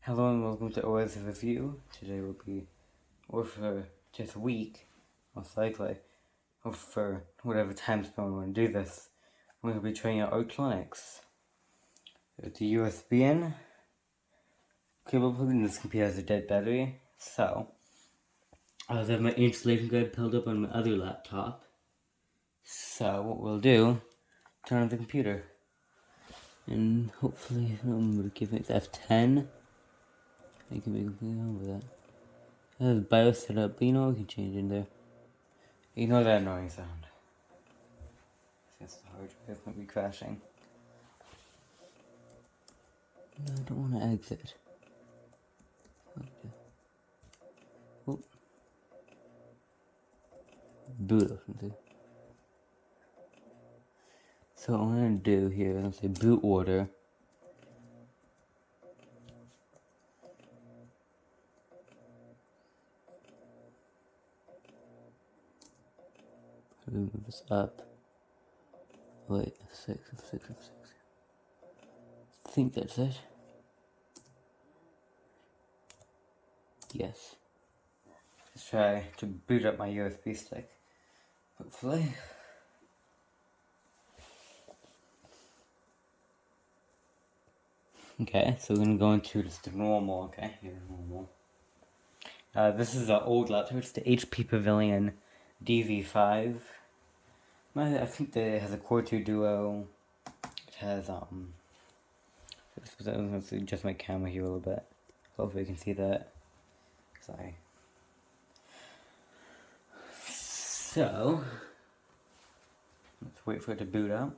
Hello and welcome to OS Review. Today will be, or for just a week, most likely, or for whatever time span we want to do this, we're going to be trying out electronics. The USB in cable plug in this computer has a dead battery, so I have my installation guide pulled up on my other laptop. So what we'll do, turn on the computer, and hopefully I'm going to give it F10. I can be completely wrong with that. I have BIOS set up, but you know we can change in there. Ignore that annoying sound. That's the hard drive might be crashing. No, I don't want to exit. Whoop. Boot or something. So what I'm going to do here, I'll say boot order. Move this up. Wait, F6. I think that's it. Yes. Let's try to boot up my USB stick. Hopefully. Okay, so we're gonna go into just the normal, okay, here's normal. This is an old laptop, it's the HP Pavilion DV5. I think that it has a Core 2 Duo. It has, let's adjust my camera here a little bit. Hopefully you can see that. Sorry. So, let's wait for it to boot up.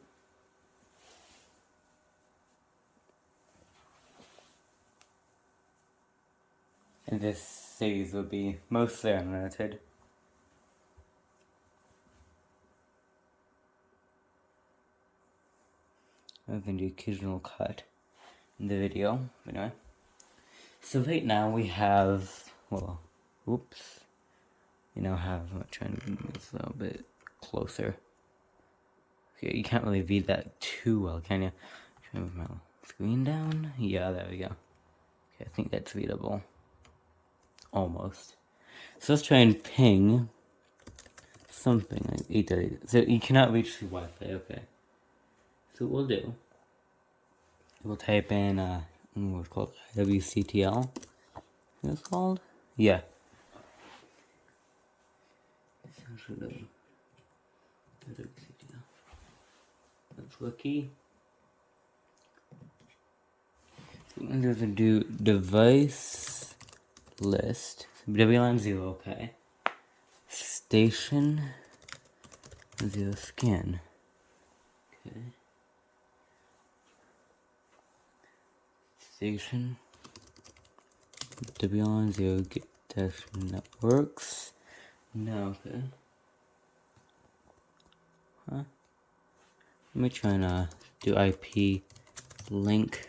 And this series will be mostly unedited. Other than the occasional cut in the video, anyway. So right now we have, well, oops. I'm trying to move this a little bit closer. Okay, you can't really read that too well, can you? Try to move my screen down. Yeah, there we go. Okay, I think that's readable. Almost. So let's try and ping something like 8.8. So you cannot reach the Wi-Fi, okay. So what we'll do, we'll type in, what's called WCTL. Is it called? Yeah. That's lucky. So I'm going to do device list. WLAN 0, okay. Station 0 scan. Okay. Station WLAN 0 get dash networks. No, okay. Huh? Let me try and do IP link.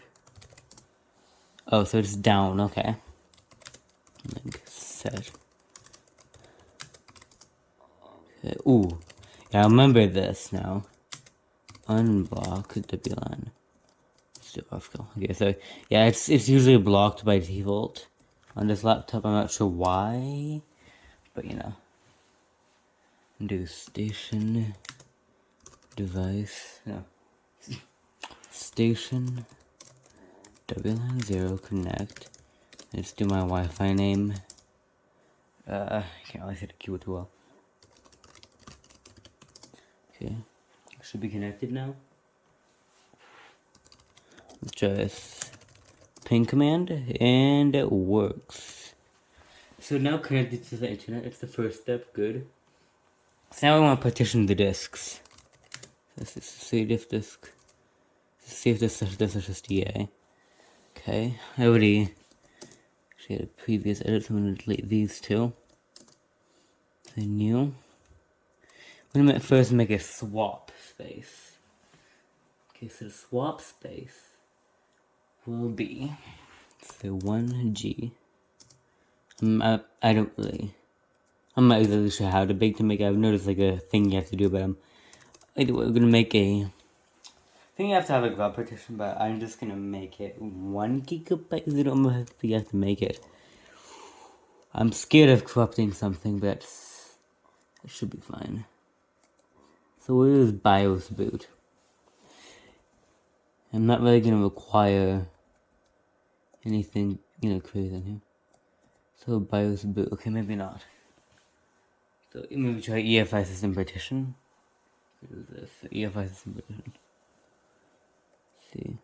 Oh, so it's down, okay. Link set. Okay. Ooh. Yeah, I remember this now. Unblock WLAN. Let's do off go. Okay, so yeah, it's usually blocked by default on this laptop. I'm not sure why, but you know. Do station device. No. Station WLAN 0 connect. Let's do my Wi-Fi name. I can't really see the keyboard too well. Okay, should be connected now. Let's try this ping command, and it works. So now connected to the internet. It's the first step. Good. So now we want to partition the disks. This is save disk. Save this is DA. Okay, I already had a previous edit, so I'm going to delete these two. The new. I'm going to first make a swap space. Okay, so the swap space will be, so 1G. I'm not exactly sure how to make it. I've noticed like a thing you have to do, but either way, we're going to make a think you have to have a glove partition, but I'm just gonna make it 1 gigabyte. I don't know if you have to make it. I'm scared of corrupting something, but it should be fine. So we'll use BIOS boot. I'm not really gonna require anything, crazy in here. So BIOS boot, okay, maybe not. So maybe try EFI system partition. What is this? EFI system partition. Let's see.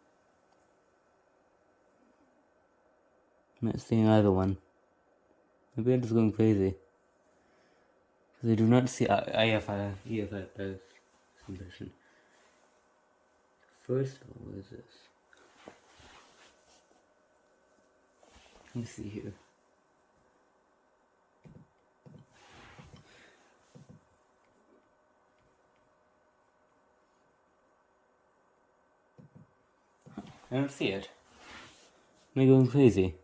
I'm not seeing either one. Maybe I'm just going crazy. Because I do not see EFI BIOS system partition. First of all, what is this? Let me see here. I don't see it. Am I going crazy? It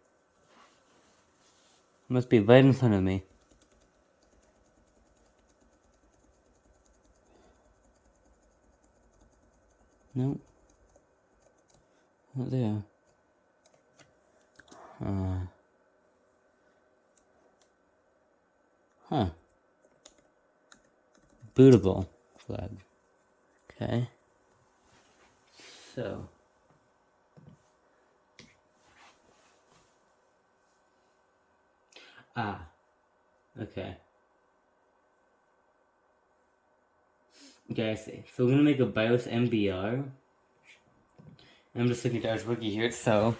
must be right in front of me. No. Not there. Huh. Bootable flag. Okay. So. Okay. Okay, I see. So we're gonna make a BIOS MBR. I'm just looking at our wiki here, so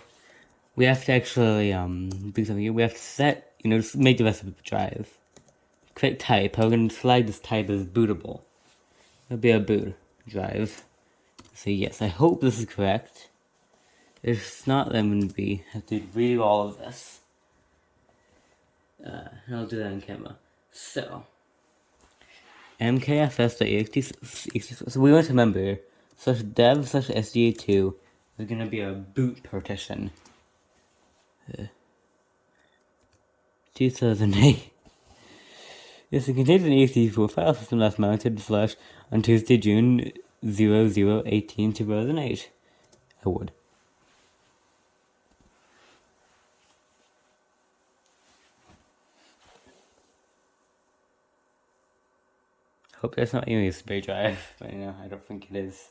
we have to actually do something here. We have to set, just make the rest of the drive. Click type. We're gonna flag this type as bootable. It'll be a boot drive. So yes, I hope this is correct. If it's not, then I'm gonna have to redo all of this. And I'll do that on camera. So mkfs.exe. So we want to remember /dev/sda2 is gonna be a boot partition. 2008. Yes, it contains an exe4 file system last mounted / on Tuesday, June 0018, 2008. I would. Hope that's not even a spray drive, but I don't think it is.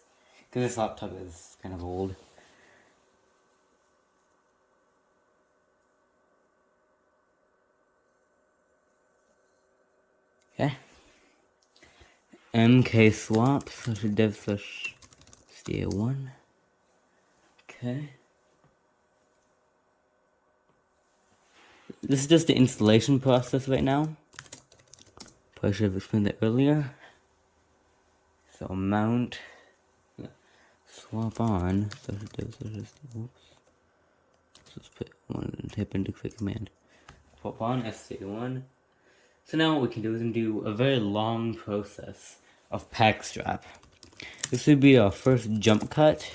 Because this laptop is kind of old. Okay. mkswap /dev/sda1. Okay. This is just the installation process right now. Probably should have explained that earlier. So mount swap on oops. Let's put one and type into quick command. Swap on SDA1. So now what we can do is do a very long process of pack strap. This would be our first jump cut.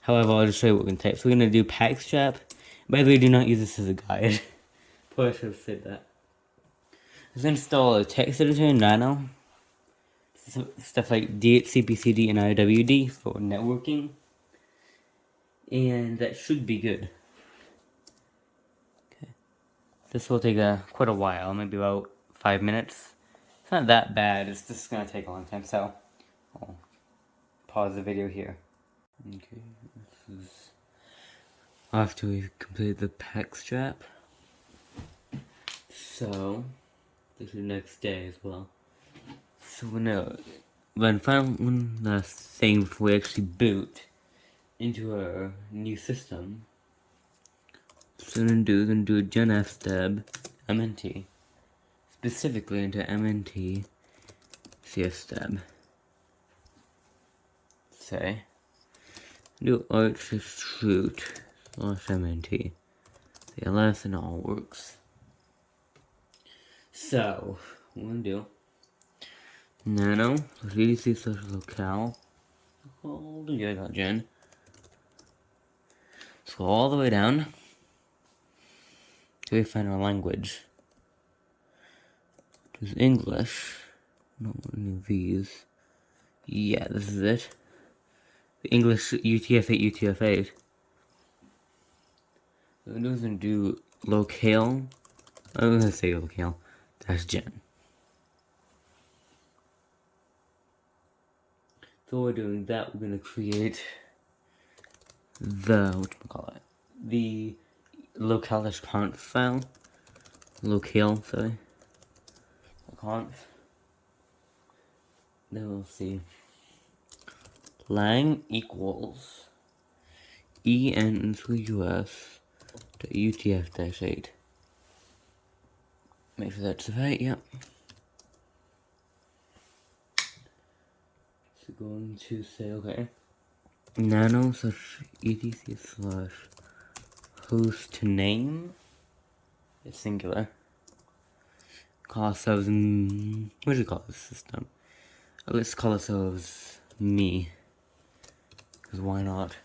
However, I'll just show you what we can type. So we're gonna do pack strap. By the way, do not use this as a guide. Probably should have said that. Let's install a text editor in Nano. Stuff like DHCPCD and IWD for networking. And that should be good. Okay. This will take quite a while, maybe about 5 minutes. It's not that bad, it's just gonna take a long time, so I'll pause the video here. Okay, this is after we've completed the pack strap. So, this is the next day as well. So when one last thing before we actually boot into our new system. So we're gonna do a gen fstab mnt, specifically into mnt cstab. Say do arch-shoot /mnt. The ls and all works. So what we're gonna do nano vdc/locale gen. Scroll all the way down till we find our language. Which is English. Not any of these. Yeah, this is it. English UTF-8, UTF-8. So it doesn't do locale. I was gonna say locale. That's gen. So we're doing that. We're gonna create the the locale-conf file. Locale, sorry. Conf. Then we'll see. Lang equals en/us to utf-8. Make sure that's right, yep. So going to say, okay, nano etc/host name is singular. Call ourselves, what do you call this system? Let's call ourselves me, because why not?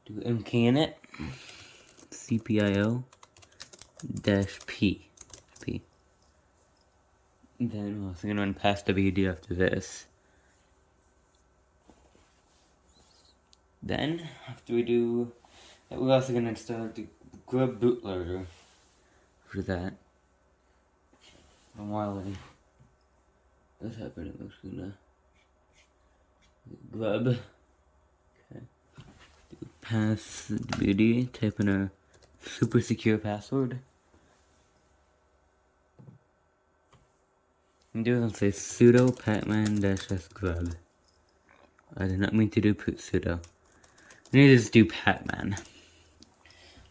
Do mkinit cpio -p. Then we're also going to run pass wd after this. Then, after we do that, we're also going to install the grub bootloader for that. And while this happening, I'm just going to grub. Okay. Do pass wd, type in a super secure password. And do it say sudo pacman-s grub. I did not mean to do sudo. I need to just do pacman.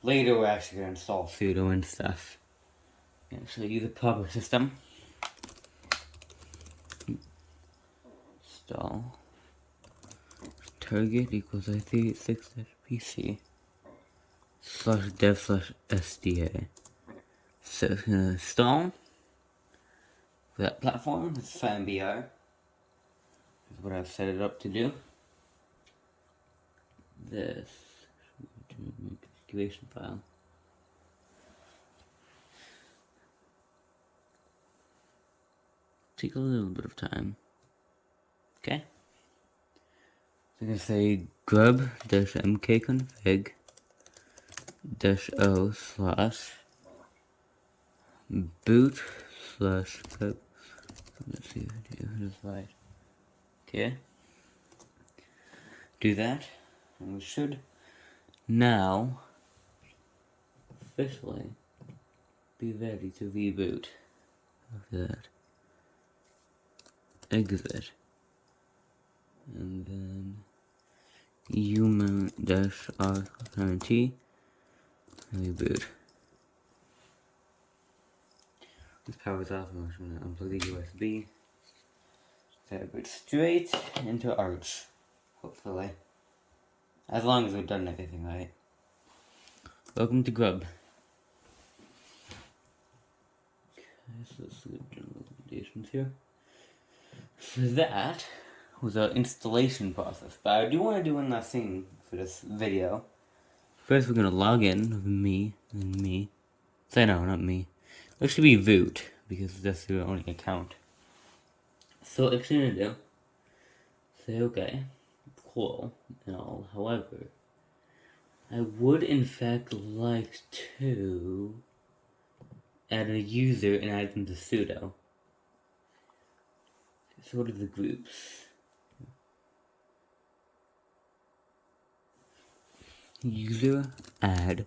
Later we're actually going to install sudo and stuff. I'm going to show you the proper system. Install target equals i386-pc /dev/sda. So it's going to install for that platform. It's FireBR. This is what I've set it up to do. This configuration file. Take a little bit of time. Okay. So I'm gonna say grub-mkconfig -o/boot/pub. Let's see if it is right. Okay. Do that, and we should now officially be ready to reboot. After that, exit, and then -r-rt, reboot. This powers off, I'm just going to unplug the USB. That boot straight into Arch, hopefully. As long as we've done everything right. Welcome to Grub. Okay, so let's do general recommendations here. So that was our installation process, but I do want to do one last thing for this video. First we're going to log in with me and me. Say no, not me. It should be root, because that's your only account. So what I'm going to do, say okay, cool, and all. However, I would in fact like to add a user and add them to sudo. So what are the groups? User add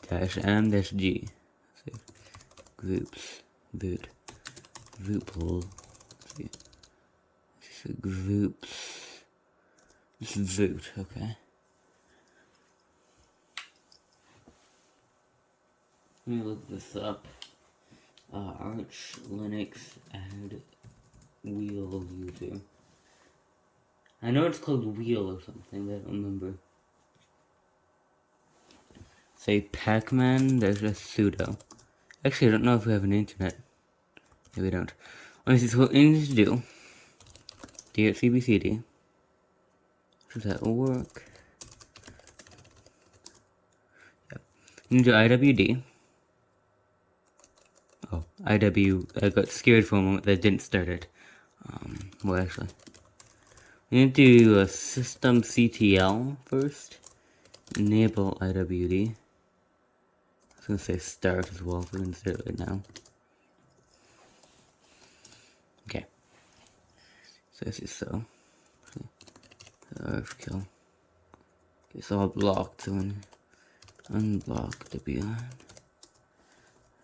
-m-g. So groups boot rootpool. So groups. This is root, okay. Let me look this up. Arch Linux add wheel user. I know it's called wheel or something, but I don't remember. Say pacman, there's a sudo. Actually, I don't know if we have an internet. No, we don't. Let me see, so what we need to do. cbcd. Does that work? Yep. You need to do iwd. Oh, I got scared for a moment that didn't start it. Well, actually. You need to do a system CTL first. Enable IWD. I was gonna say start as well, so we're gonna start right now. Okay. So this is so. Earth kill. Okay, so I'll block to unblock the beeline.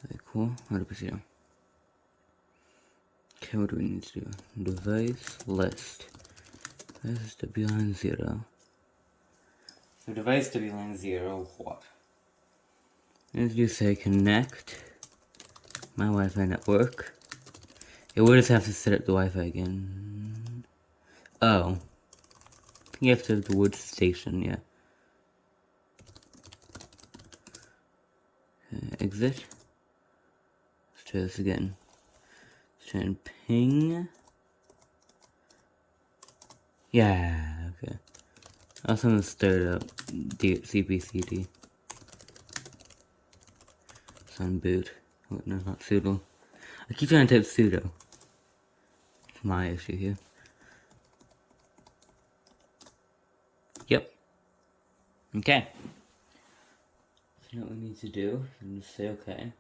Very cool. 100%. Okay, what do we need to do? Device list. This is the beeline 0. So device to beeline 0, what? As you say, connect my Wi-Fi network. It would just have to set up the Wi-Fi again. Oh. I think you have to have the wood station, yeah. Exit. Let's try this again. Let's try and ping. Yeah, okay. Also, I'm gonna start up CPCD. It's on boot. Oh, no, not sudo. I keep trying to type sudo. It's my issue here. Yep. Okay. So now what we need to do is just say okay.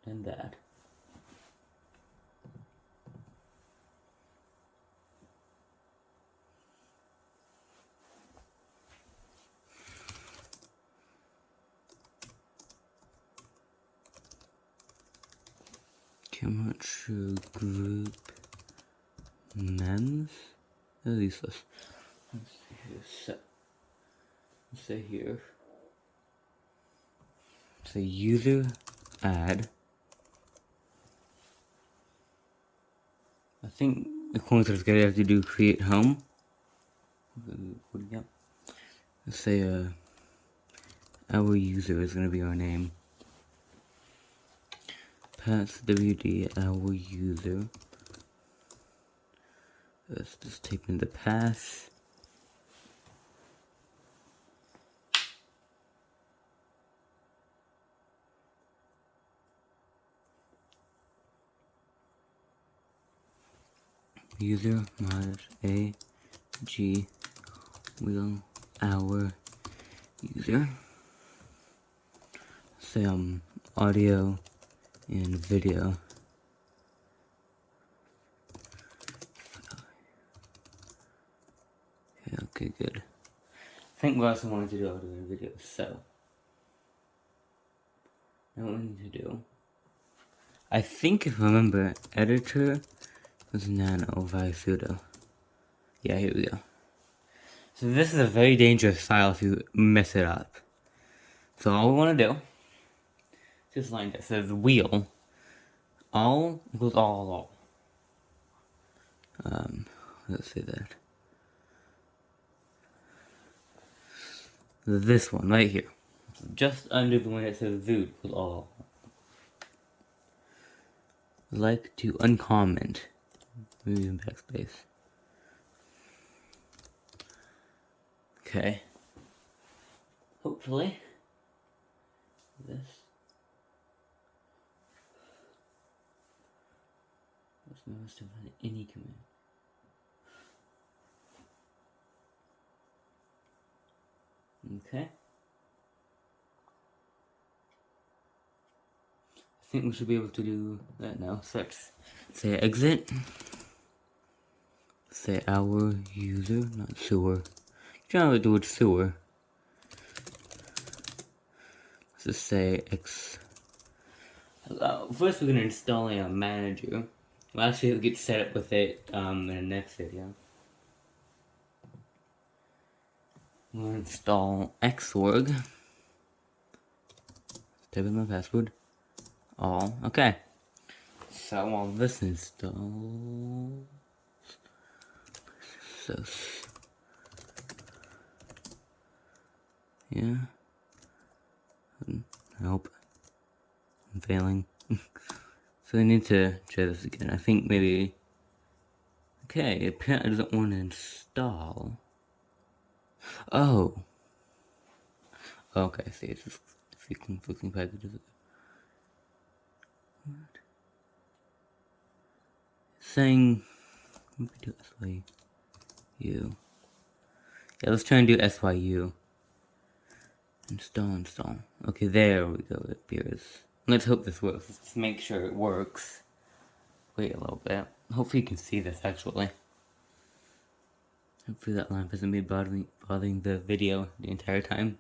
And that. Okay, I'm not sure. Group mems? That's useless. Let's see here. Set. Let's say here. Say user add. I think according to this guy, you have to do create home. Yep. Let's say our user is gonna be our name. Pass WD our user. Let's just type in the pass. User mod a g will our user. Say audio and video. Okay, good. I think we also wanted to do audio and video, so now what we need to do. I think if I remember, editor was nano via sudo. Yeah, here we go. So this is a very dangerous file if you mess it up. So all we want to do, this line that says wheel, all equals all. Let's say that. This one right here, just under the one that says vood equals all. Like to uncomment. Maybe in backspace. Okay. Hopefully, this must have had any command. Okay. I think we should be able to do that now. So let's say exit. Say our user, not sewer. Trying to do it sewer. Let's just say X. First, we're gonna install a manager. Well, actually, we'll get set up with it in the next video. We'll install Xorg. Type in my password. All. Okay. So while this installs. So. Yeah. Nope. I'm failing. So I need to try this again. I think maybe. Okay, apparently it doesn't want to install. Oh. Okay, I see. It's just fixing packages. What? Saying. Let me do it this way. Yeah, let's try and do SYU. Install. Okay, there we go, it appears. Let's hope this works. Let's just make sure it works. Wait a little bit. Hopefully you can see this, actually. Hopefully that lamp isn't be bothering the video the entire time.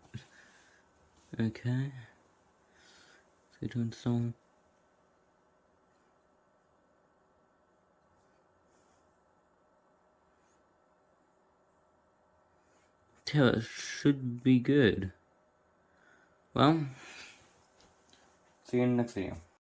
Okay. Let's go to install. Yeah, it should be good. Well, see you in the next video.